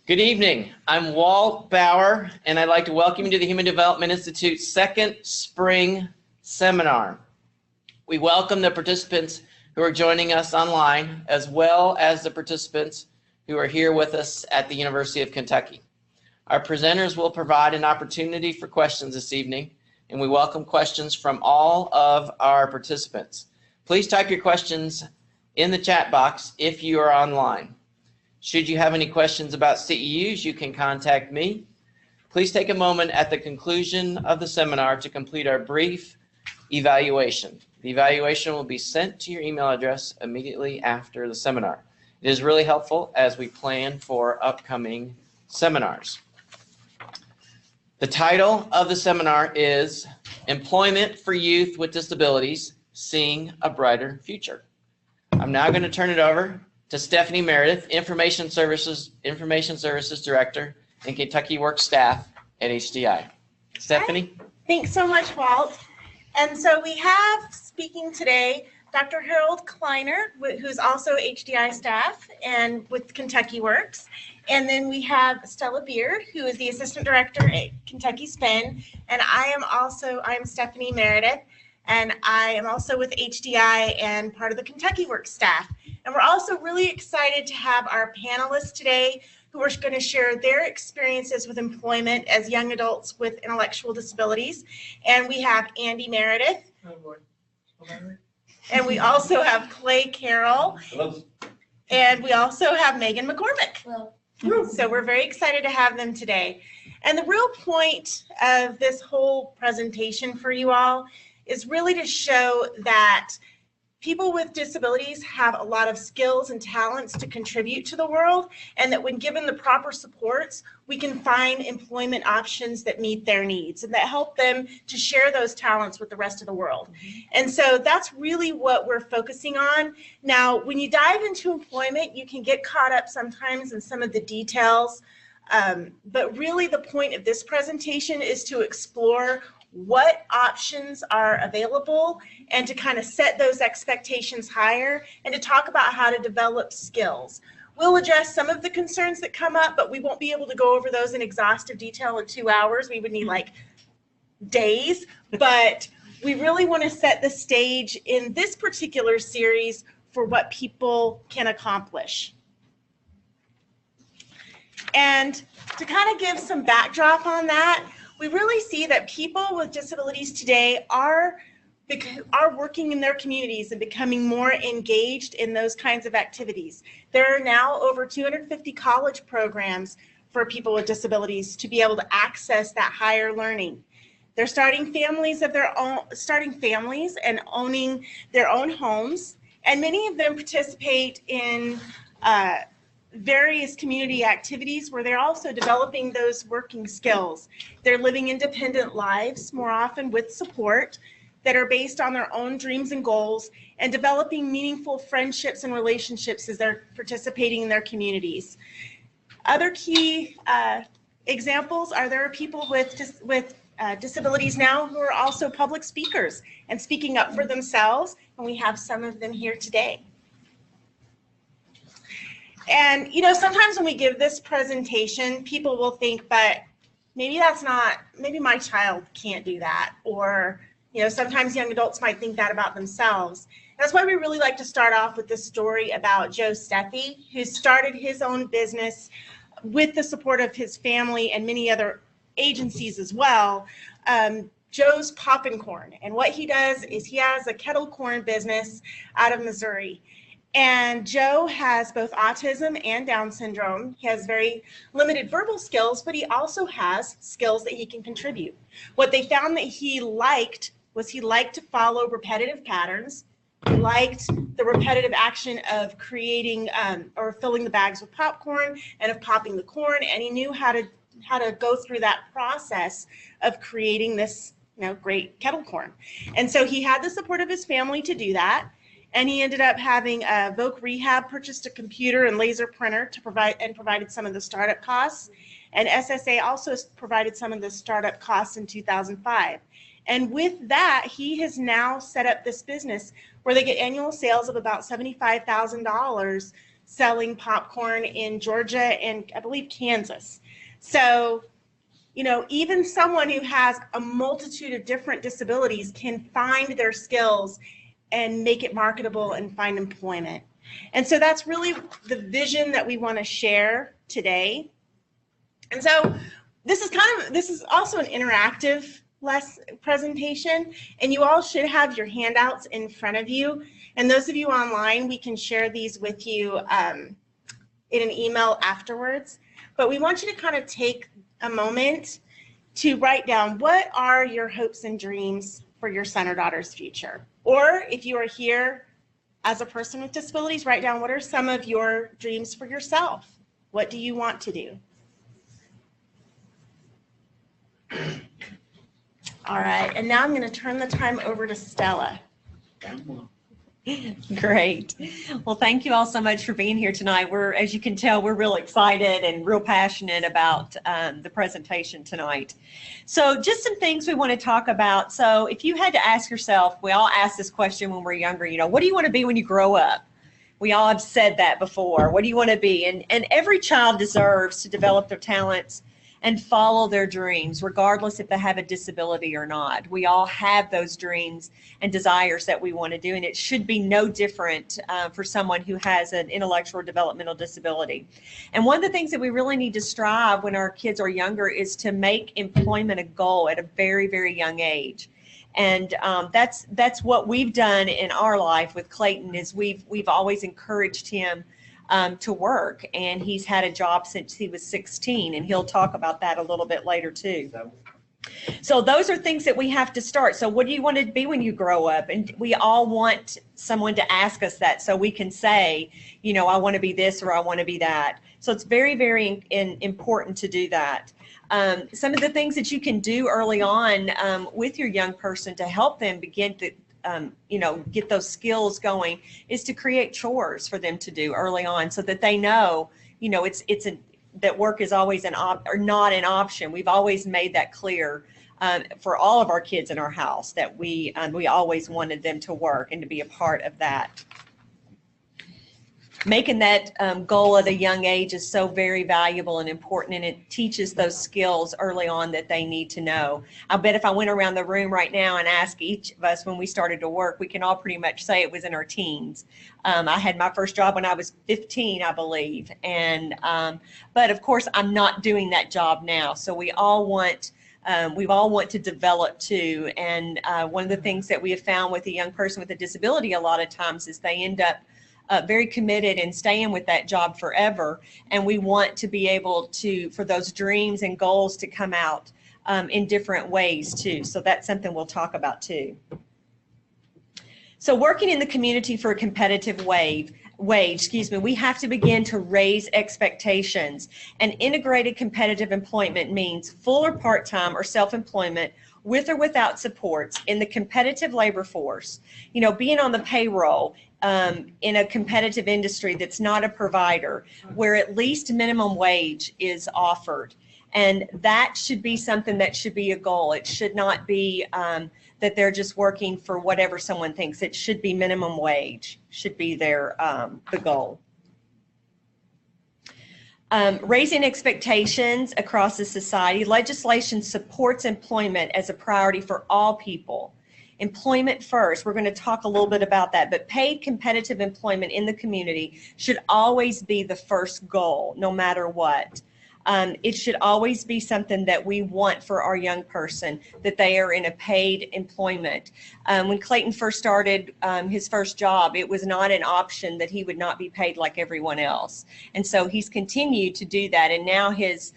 Good evening. I'm Walt Bauer, and I'd like to welcome you to the Human Development Institute's second spring seminar. We welcome the participants who are joining us online, as well as the participants who are here with us at the University of Kentucky. Our presenters will provide an opportunity for questions this evening, and we welcome questions from all of our participants. Please type your questions in the chat box if you are online. Should you have any questions about CEUs, you can contact me. Please take a moment at the conclusion of the seminar to complete our brief evaluation. The evaluation will be sent to your email address immediately after the seminar. It is really helpful as we plan for upcoming seminars. The title of the seminar is Employment for Youth with Disabilities, Seeing a Brighter Future. I'm now going to turn it over to Stephanie Meredith, Information Services Director and Kentucky Works staff at HDI. Stephanie? Hi. Thanks so much, Walt. And so we have speaking today Dr. Harold Kleiner, who's also HDI staff and with Kentucky Works. And then we have Stella Beard, who is the Assistant Director at Kentucky SPIN. And I'm Stephanie Meredith, and I am also with HDI and part of the Kentucky Works staff. And we're also really excited to have our panelists today who are going to share their experiences with employment as young adults with intellectual disabilities. And we have Andy Meredith. Oh boy. And we also have Clay Carroll. Hello. And we also have Megan McCormick. Hello. So we're very excited to have them today. And the real point of this whole presentation for you all is really to show that people with disabilities have a lot of skills and talents to contribute to the world, and that when given the proper supports, we can find employment options that meet their needs and that help them to share those talents with the rest of the world. And so that's really what we're focusing on. Now, when you dive into employment, you can get caught up sometimes in some of the details, but really the point of this presentation is to explore what options are available and to kind of set those expectations higher and to talk about how to develop skills. We'll address some of the concerns that come up, but we won't be able to go over those in exhaustive detail in 2 hours. We would need like days, but we really want to set the stage in this particular series for what people can accomplish. And to kind of give some backdrop on that, we really see that people with disabilities today are working in their communities and becoming more engaged in those kinds of activities. There are now over 250 college programs for people with disabilities to be able to access that higher learning. They're starting families and owning their own homes, and many of them participate in various community activities where they're also developing those working skills. They're living independent lives more often with support that are based on their own dreams and goals, and developing meaningful friendships and relationships as they're participating in their communities. Other key examples are there are people with disabilities now who are also public speakers and speaking up for themselves, and we have some of them here today. And, you know, sometimes when we give this presentation, people will think, but maybe maybe my child can't do that. Or, you know, sometimes young adults might think that about themselves. That's why we really like to start off with this story about Joe Steffi, who started his own business with the support of his family and many other agencies as well. Joe's Poppin' Corn. And what he does is he has a kettle corn business out of Missouri. And Joe has both autism and Down syndrome. He has very limited verbal skills, but he also has skills that he can contribute. What they found that he liked was he liked to follow repetitive patterns. He liked the repetitive action of creating or filling the bags with popcorn and of popping the corn, and he knew how to go through that process of creating this, you know, great kettle corn. And so he had the support of his family to do that. And he ended up having Voc Rehab purchased a computer and laser printer to provided some of the startup costs. And SSA also provided some of the startup costs in 2005. And with that, he has now set up this business where they get annual sales of about $75,000 selling popcorn in Georgia and I believe Kansas. So, you know, even someone who has a multitude of different disabilities can find their skills and make it marketable and find employment. And so that's really the vision that we want to share today. And so this is also an interactive presentation, and you all should have your handouts in front of you. And those of you online, we can share these with you in an email afterwards. But we want you to kind of take a moment to write down, what are your hopes and dreams for your son or daughter's future? Or if you are here as a person with disabilities, write down, what are some of your dreams for yourself? What do you want to do? All right, and now I'm going to turn the time over to Stella. Great. Well, thank you all so much for being here tonight. As you can tell, we're real excited and real passionate about the presentation tonight. So just some things we want to talk about. So if you had to ask yourself, we all ask this question when we're younger, you know, what do you want to be when you grow up? We all have said that before. What do you want to be? And every child deserves to develop their talents and follow their dreams, regardless if they have a disability or not. We all have those dreams and desires that we want to do, and it should be no different for someone who has an intellectual or developmental disability. And one of the things that we really need to strive when our kids are younger is to make employment a goal at a very, very young age. And that's what we've done in our life with Clayton, is we've always encouraged him to work, and he's had a job since he was 16, and he'll talk about that a little bit later too. So those are things that we have to start. So what do you want to be when you grow up? And we all want someone to ask us that so we can say, you know, I want to be this or I want to be that. So it's very, very important to do that. Some of the things that you can do early on with your young person to help them begin to you know, get those skills going is to create chores for them to do early on, so that they know, you know, that work is always not an option. We've always made that clear for all of our kids in our house, that we always wanted them to work and to be a part of that. Making that goal at a young age is so very valuable and important, and it teaches those skills early on that they need to know. I bet if I went around the room right now and asked each of us when we started to work, we can all pretty much say it was in our teens. I had my first job when I was 15, I believe, and but of course I'm not doing that job now. So we all want to develop too. And one of the things that we have found with a young person with a disability a lot of times is they end up very committed and staying with that job forever. And we want to be able for those dreams and goals to come out in different ways too. So that's something we'll talk about too. So working in the community for a competitive wage, we have to begin to raise expectations. And integrated competitive employment means full or part-time or self-employment with or without supports in the competitive labor force, you know, being on the payroll in a competitive industry that's not a provider, where at least minimum wage is offered. And that should be something that should be a goal. It should not be that they're just working for whatever someone thinks. It should be minimum wage, should be their the goal. Raising expectations across the society. Legislation supports employment as a priority for all people. Employment first, we're going to talk a little bit about that, but paid competitive employment in the community should always be the first goal, no matter what. It should always be something that we want for our young person, that they are in a paid employment. When Clayton first started his first job, it was not an option that he would not be paid like everyone else. And so he's continued to do that, and now his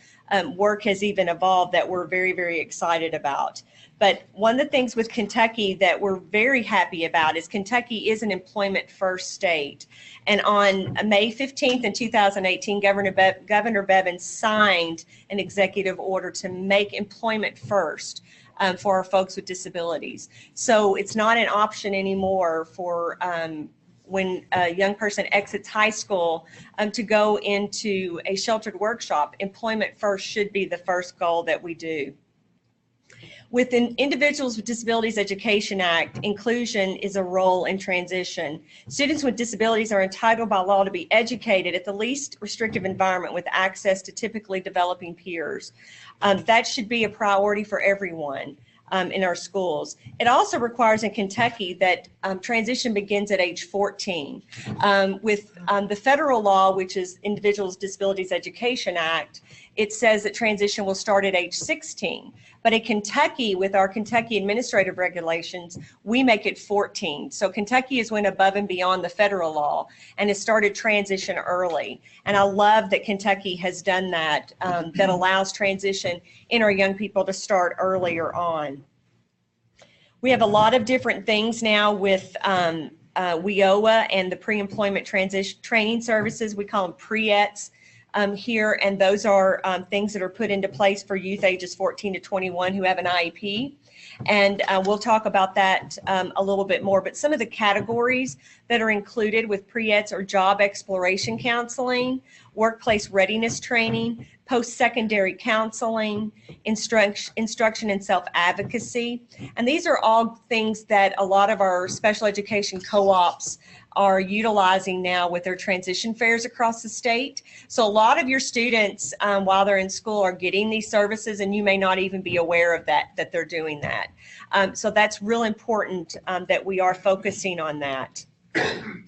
work has even evolved that we're very, very excited about. But one of the things with Kentucky that we're very happy about is Kentucky is an employment first state. And on May 15th in 2018, Governor Bevins signed an executive order to make employment first for our folks with disabilities. So it's not an option anymore for when a young person exits high school to go into a sheltered workshop. Employment first should be the first goal that we do. With the Individuals with Disabilities Education Act, inclusion is a role in transition. Students with disabilities are entitled by law to be educated at the least restrictive environment with access to typically developing peers. That should be a priority for everyone in our schools. It also requires in Kentucky that transition begins at age 14. With the federal law, which is Individuals with Disabilities Education Act, it says that transition will start at age 16. But in Kentucky, with our Kentucky administrative regulations, we make it 14. So Kentucky has went above and beyond the federal law and has started transition early. And I love that Kentucky has done that, that allows transition in our young people to start earlier on. We have a lot of different things now with WIOA and the pre-employment transition training services. We call them pre-ETs. Here, and those are things that are put into place for youth ages 14 to 21 who have an IEP. And we'll talk about that a little bit more. But some of the categories that are included with pre-ETs are job exploration counseling, workplace readiness training, post-secondary counseling, instruction and self-advocacy. And these are all things that a lot of our special education co-ops are utilizing now with their transition fairs across the state. So a lot of your students, while they're in school, are getting these services, and you may not even be aware of that they're doing that. So that's real important that we are focusing on that.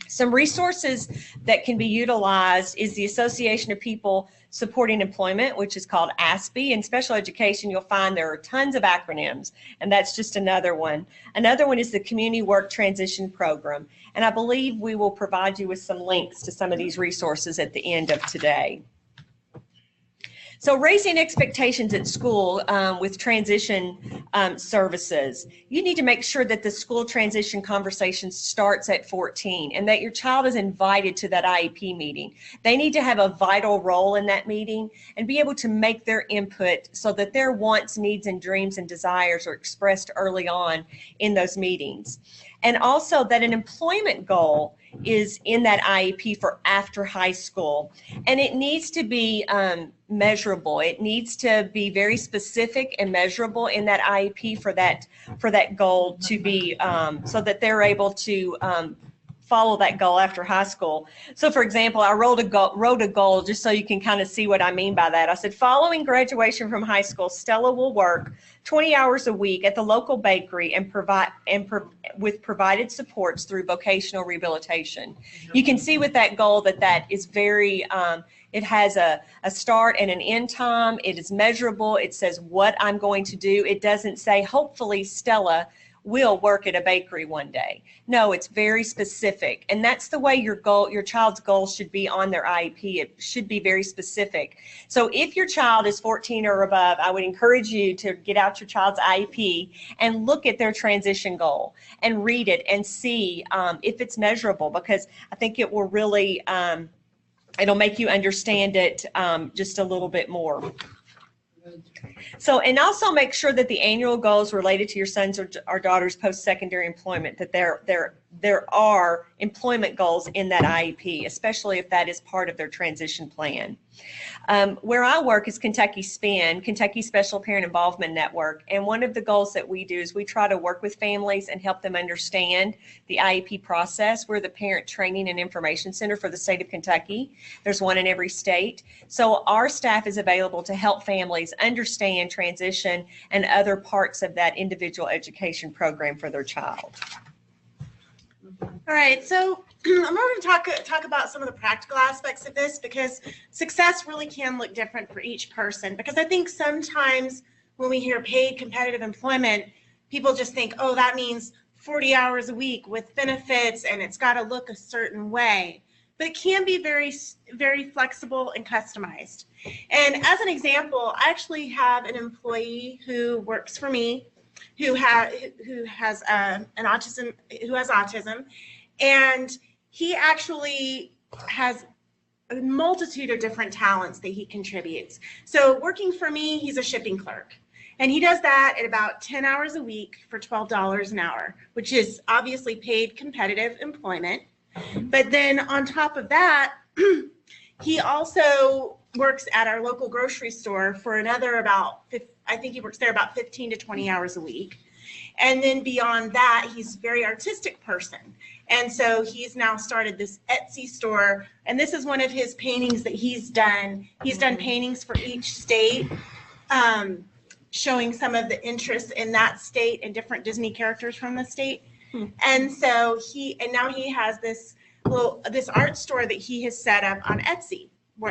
Some resources that can be utilized is the Association of People Supporting Employment, which is called ASPE. In special education, you'll find there are tons of acronyms, and that's just another one. Another one is the Community Work Transition Program, and I believe we will provide you with some links to some of these resources at the end of today. So raising expectations at school with transition services, you need to make sure that the school transition conversation starts at 14 and that your child is invited to that IEP meeting. They need to have a vital role in that meeting and be able to make their input so that their wants, needs, and dreams and desires are expressed early on in those meetings. And also that an employment goal is in that IEP for after high school. And it needs to be measurable. It needs to be very specific and measurable in that IEP for that goal to be so that they're able to follow that goal after high school. So for example, I wrote a goal just so you can kind of see what I mean by that. I said, following graduation from high school, Stella will work 20 hours a week at the local bakery and with provided supports through vocational rehabilitation. You can see with that goal that is very, it has a start and an end time. It is measurable. It says what I'm going to do. It doesn't say, hopefully Stella will work at a bakery one day. No, it's very specific. And that's the way your child's goal should be on their IEP. It should be very specific. So if your child is 14 or above, I would encourage you to get out your child's IEP and look at their transition goal and read it and see if it's measurable, because I think it will really, it'll make you understand it just a little bit more. So, and also make sure that the annual goals related to your son's or daughter's post-secondary employment, that there are employment goals in that IEP, especially if that is part of their transition plan. Where I work is Kentucky SPIN, Kentucky Special Parent Involvement Network, and one of the goals that we do is we try to work with families and help them understand the IEP process. We're the Parent Training and Information Center for the state of Kentucky. There's one in every state. So our staff is available to help families understand transition and other parts of that individual education program for their child. All right, so I'm going to talk about some of the practical aspects of this, because success really can look different for each person. Because I think sometimes when we hear paid competitive employment, people just think, oh, that means 40 hours a week with benefits and it's got to look a certain way. But it can be very, very flexible and customized. And as an example, I actually have an employee who works for me who has autism, and he actually has a multitude of different talents that he contributes. So working for me, he's a shipping clerk, and he does that at about 10 hours a week for $12 an hour, which is obviously paid competitive employment. But then on top of that, he also works at our local grocery store for another about I think he works there about 15 to 20 hours a week. And then beyond that, he's a very artistic person. And so he's now started this Etsy store. And this is one of his paintings that he's done. He's done paintings for each state, showing some of the interest in that state and different Disney characters from the state. And so now he has this art store that he has set up on Etsy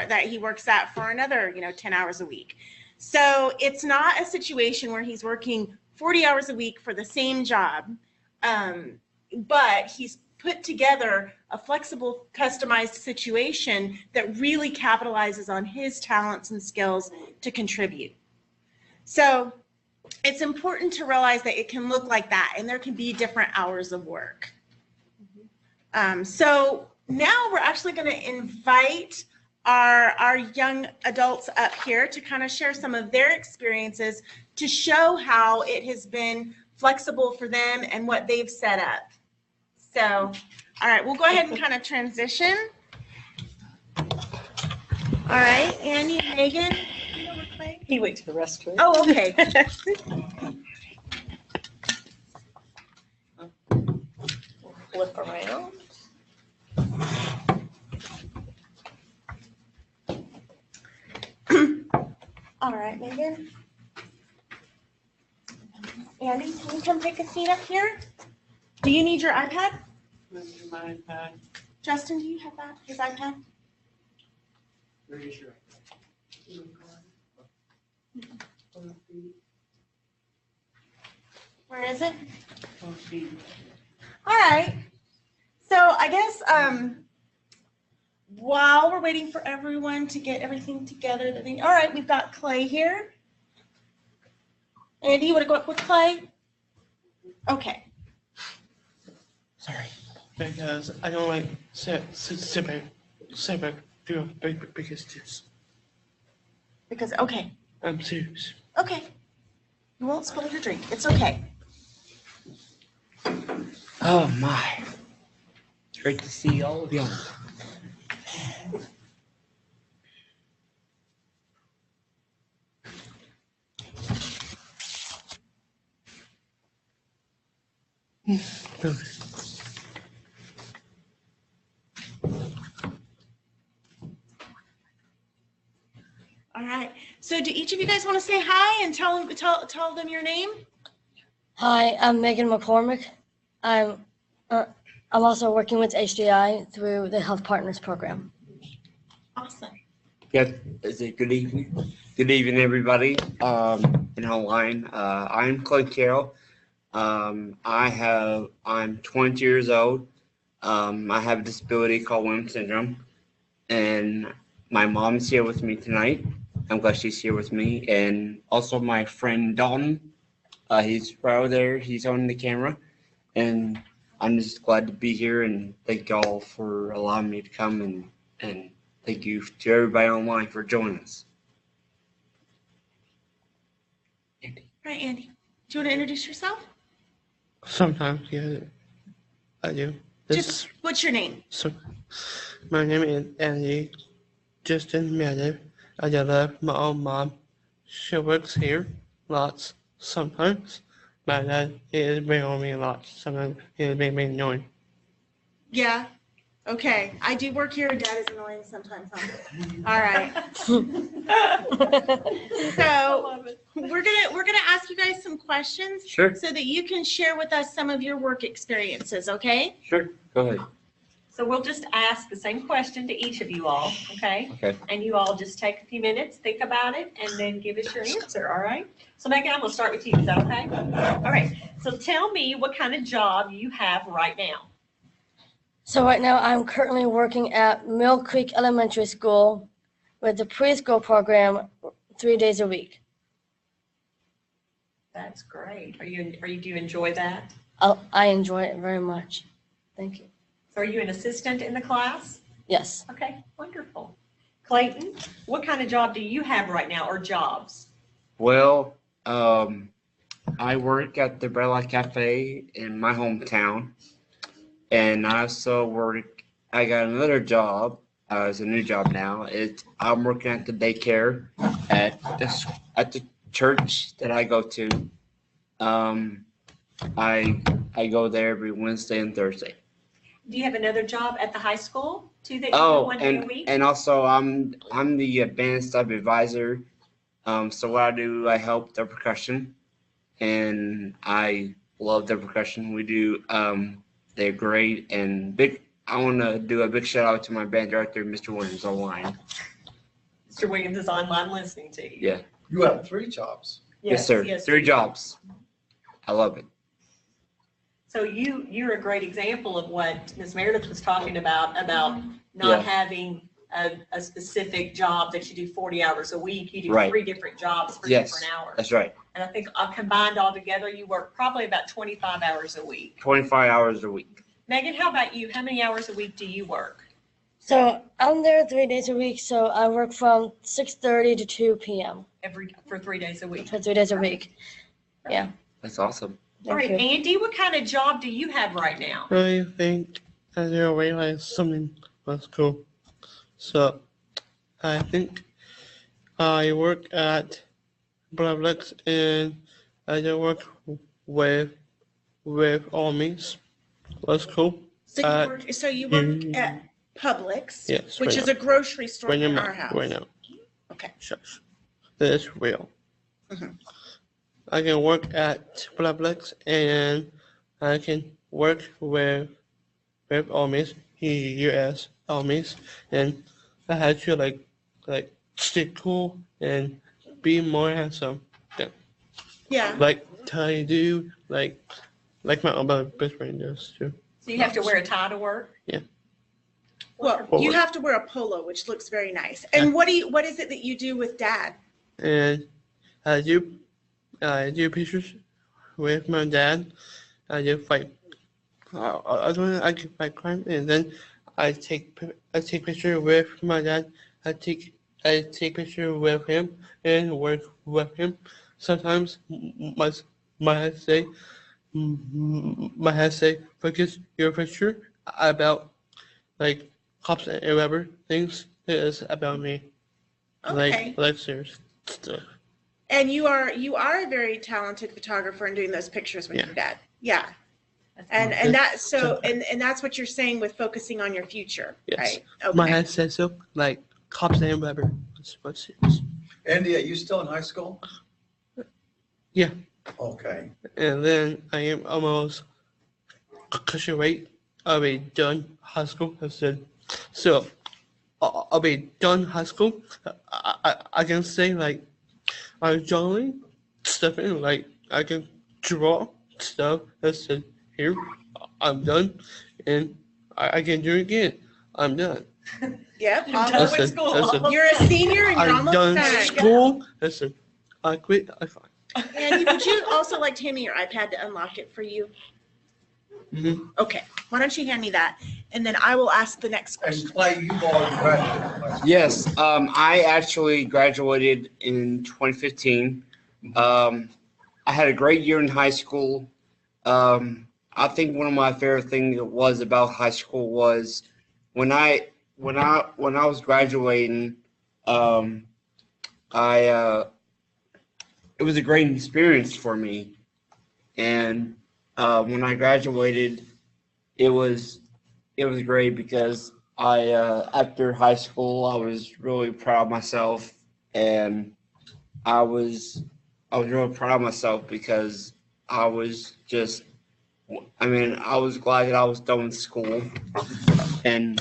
that he works at for another, 10 hours a week. So it's not a situation where he's working 40 hours a week for the same job, but he's put together a flexible, customized situation that really capitalizes on his talents and skills to contribute. So it's important to realize that it can look like that, and there can be different hours of work. So now we're actually going to invite our young adults up here to kind of share some of their experiences to show how it has been flexible for them and what they've set up. So, all right, we'll go ahead and kind of transition. All right, Andy, Megan. You know we're playing? He went to the restroom. Oh, okay. Flip around. All right, Megan. Andy, can you come take a seat up here? Do you need your iPad? My iPad. Justin, do you have that? His iPad? Where is your Where is it? All right. So I guess while we're waiting for everyone to get everything together, all right, we've got Clay here. Andy, you want to go up with Clay? Okay. Sorry, because I don't like sit back, do a big because this. Because, okay. I'm serious. Okay. You won't spill your drink. It's okay. Oh my! It's great to see all of y'all. All right. So do each of you guys want to say hi and tell them your name? Hi, I'm Megan McCormick. I'm also working with HDI through the Health Partners Program. Awesome. Yes, good evening. Good evening, everybody. And online, I'm Clay Carroll. I'm 20 years old. I have a disability called Williams syndrome, and my mom's here with me tonight. I'm glad she's here with me, and also my friend Dalton. He's right over there. He's on the camera, and I'm just glad to be here. And thank y'all for allowing me to come, and thank you to everybody online for joining us. All right, Andy. Do you want to introduce yourself? Sometimes, yeah, I do. Just what's your name? So, my name is Andy Justin Meadow. I love my own mom. She works here lots. Sometimes my dad is big on me a lot. Sometimes he is being annoying. Yeah. Okay. I do work here. Dad is annoying sometimes. Huh? All right. So we're gonna ask you guys some questions. Sure. So that you can share with us some of your work experiences. Okay. Sure, go ahead. So we'll just ask the same question to each of you all, okay? Okay. And you all just take a few minutes, think about it, and then give us your answer, all right? So Megan, I'm gonna start with you, is that okay? All right, so tell me what kind of job you have right now. So right now I'm currently working at Mill Creek Elementary School with the preschool program 3 days a week. That's great. Do you enjoy that? I enjoy it very much. Thank you. So are you an assistant in the class? Yes. Okay, wonderful. Clayton, what kind of job do you have right now, or jobs? Well, I work at the Bread Light Cafe in my hometown, and I also I got another job. It's a new job now. I'm working at the daycare at the church that I go to. I go there every Wednesday and Thursday. Do you have another job at the high school too that you do Oh, one day a week? and also I'm the band staff advisor. So what I do, I help the percussion, and I love the percussion. We do. They're great and big. I want to do a big shout out to my band director, Mr. Williams, online. Mr. Williams is online listening to you. Yeah. You have 3 jobs. Yes, sir. Yes, 3 jobs. I love it. So you're a great example of what Ms. Meredith was talking about not Yeah. having a specific job that you do 40 hours a week. You do Right. 3 different jobs for Yes, different hours. that's right. And I think combined all together, you work probably about 25 hours a week. 25 hours a week. Megan, how about you? How many hours a week do you work? So I'm there 3 days a week. So I work from 6:30 to 2 p.m. For 3 days a week. for 3 days a week. Yeah. That's awesome. All right, Thank you. Andy, what kind of job do you have right now? I think I didn't realize something was cool. So I think I work at Publix and I do work with armies. That's cool. So you work at Publix, Yes. which right is a grocery store now. in our house. Right now. Okay. Shush. That's real. Mhm. I can work at Publix and I can work with armies, U.S. armies, and I had to like stay cool and be more handsome. Yeah. Like I do, like my other best friend does too. So you have to wear a tie to work? Well, you have to wear a polo, which looks very nice. And what is it that you do with Dad? And I do pictures with my dad. I do fight. I can fight crime, and then I take picture with my dad. I take picture with him and work with him. Sometimes my head say focus your picture about like cops and whatever things it is about me. Okay. Like serious stuff. And you are a very talented photographer in doing those pictures with Yeah. your dad. Yeah. And that's what you're saying with focusing on your future, Yes. right? Okay. My head says so, like cops and whatever. What's serious. Andy, are you still in high school? Yeah. Okay. And then I am almost graduate. I'll be done high school. I said, so I'll be done high school. I can say like I'm drawing stuff in, like I can draw stuff. I said, here, I'm done, and I can do it again. I'm done. Yep. You're done almost- with school. Listen. You're a senior and you're I'm almost done done. school. Listen, I quit. I fine. Andy, would you also like to hand me your iPad to unlock it for you? Mm-hmm. Okay. Why don't you hand me that? And then I will ask the next And question. Clay, you've already graduated. Yes, I actually graduated in 2015. I had a great year in high school. I think one of my favorite things was about high school was when I was graduating. It was a great experience for me, and when I graduated, it was great because after high school I was really proud of myself, and I was really proud of myself because I was glad that I was done with school, and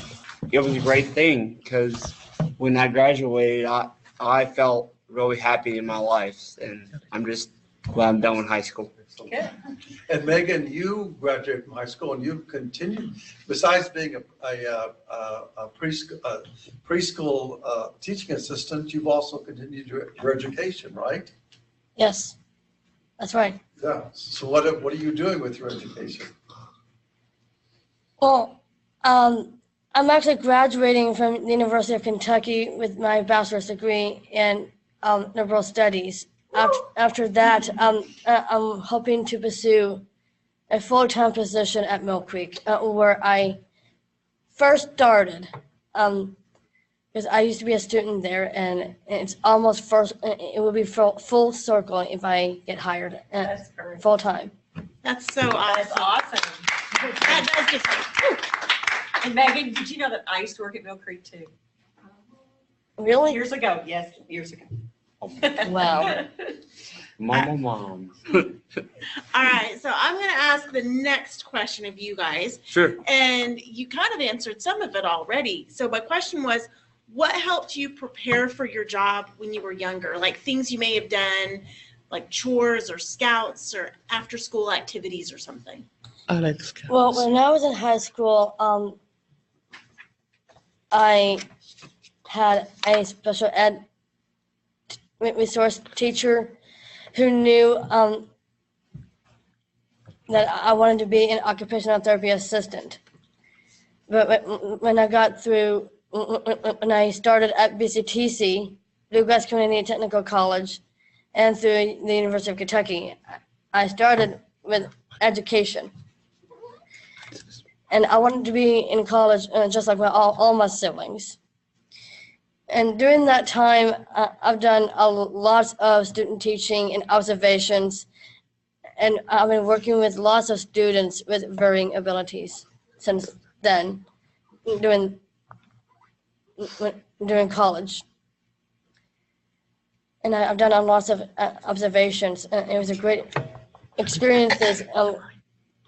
it was a great thing because when I graduated, I felt really happy in my life, and I'm just glad I'm done with high school. Good. And Megan, you graduated from high school and you've continued, besides being a preschool teaching assistant, you've also continued your education, right? Yes. That's right. Yeah. So what are you doing with your education? Well, I'm actually graduating from the University of Kentucky with my bachelor's degree in liberal studies. After that, I'm hoping to pursue a full-time position at Mill Creek, where I first started. because I used to be a student there, and it's almost first. It will be full circle if I get hired That's great. full time. That's so That's awesome. awesome. That does just, And Megan, did you know that I used to work at Mill Creek too? Really? Years ago, yes, years ago. Wow. Mom. all right, so I'm going to ask the next question of you guys. Sure. And you kind of answered some of it already. So my question was, what helped you prepare for your job when you were younger? Like things you may have done, like chores or scouts or after school activities or something. I like scouts. Well, when I was in high school, I had a special ed resource teacher who knew that I wanted to be an occupational therapy assistant. But when I got through, when I started at BCTC, Bluegrass Community Technical College, and through the University of Kentucky, I started with education. And I wanted to be in college just like all my siblings. And during that time, I've done lots of student teaching and observations, and I've been working with lots of students with varying abilities since then, during college. And I've done lots of observations, and it was a great experiences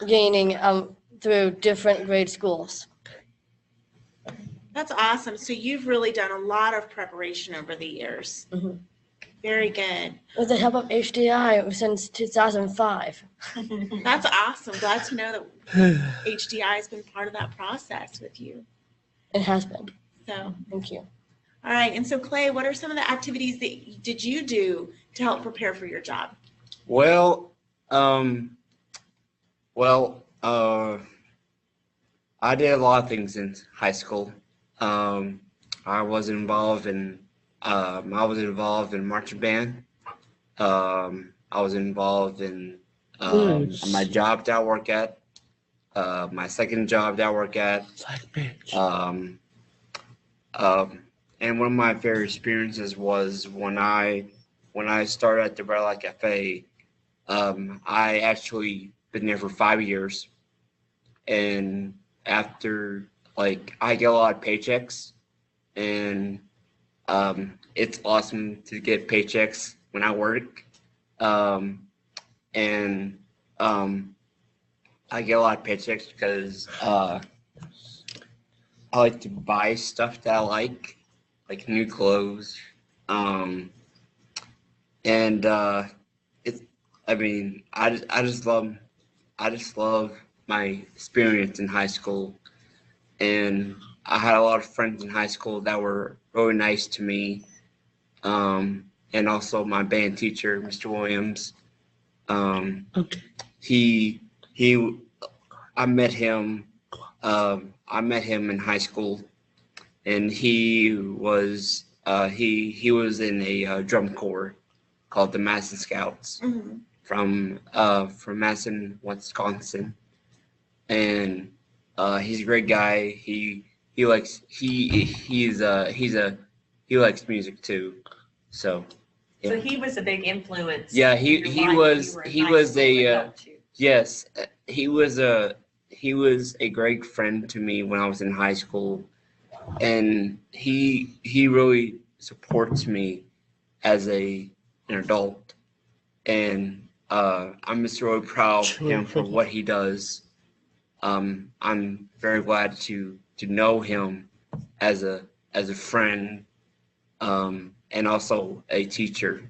gaining through different grade schools. That's awesome. So you've really done a lot of preparation over the years. Mhm. Very good. With the help of HDI since 2005. That's awesome. Glad to know that HDI has been part of that process with you. It has been. So, Thank you. all right. And so Clay, what are some of the activities that did you do to help prepare for your job? Well, I did a lot of things in high school. I was involved in marching band. I was involved in my job that I work at, my second job that I work at. And one of my favorite experiences was when I started at the Red Light Cafe. I actually been there for 5 years, and after I get a lot of paychecks, and it's awesome to get paychecks when I work, and I get a lot of paychecks because I like to buy stuff that I like new clothes, and I just love my experience in high school, and I had a lot of friends in high school that were really nice to me, and also my band teacher, Mr. Williams. I met him in high school, and he was in a drum corps called the Madison Scouts. Mm-hmm. From Madison, Wisconsin, and he's a great guy. He likes music too. So yeah. So he was a big influence. Yeah, in your he life was when you were in high school that helped you. yes, he was a great friend to me when I was in high school, and he really supports me as an adult, and I'm just really proud of him for what he does. I'm very glad to know him as a friend, and also a teacher.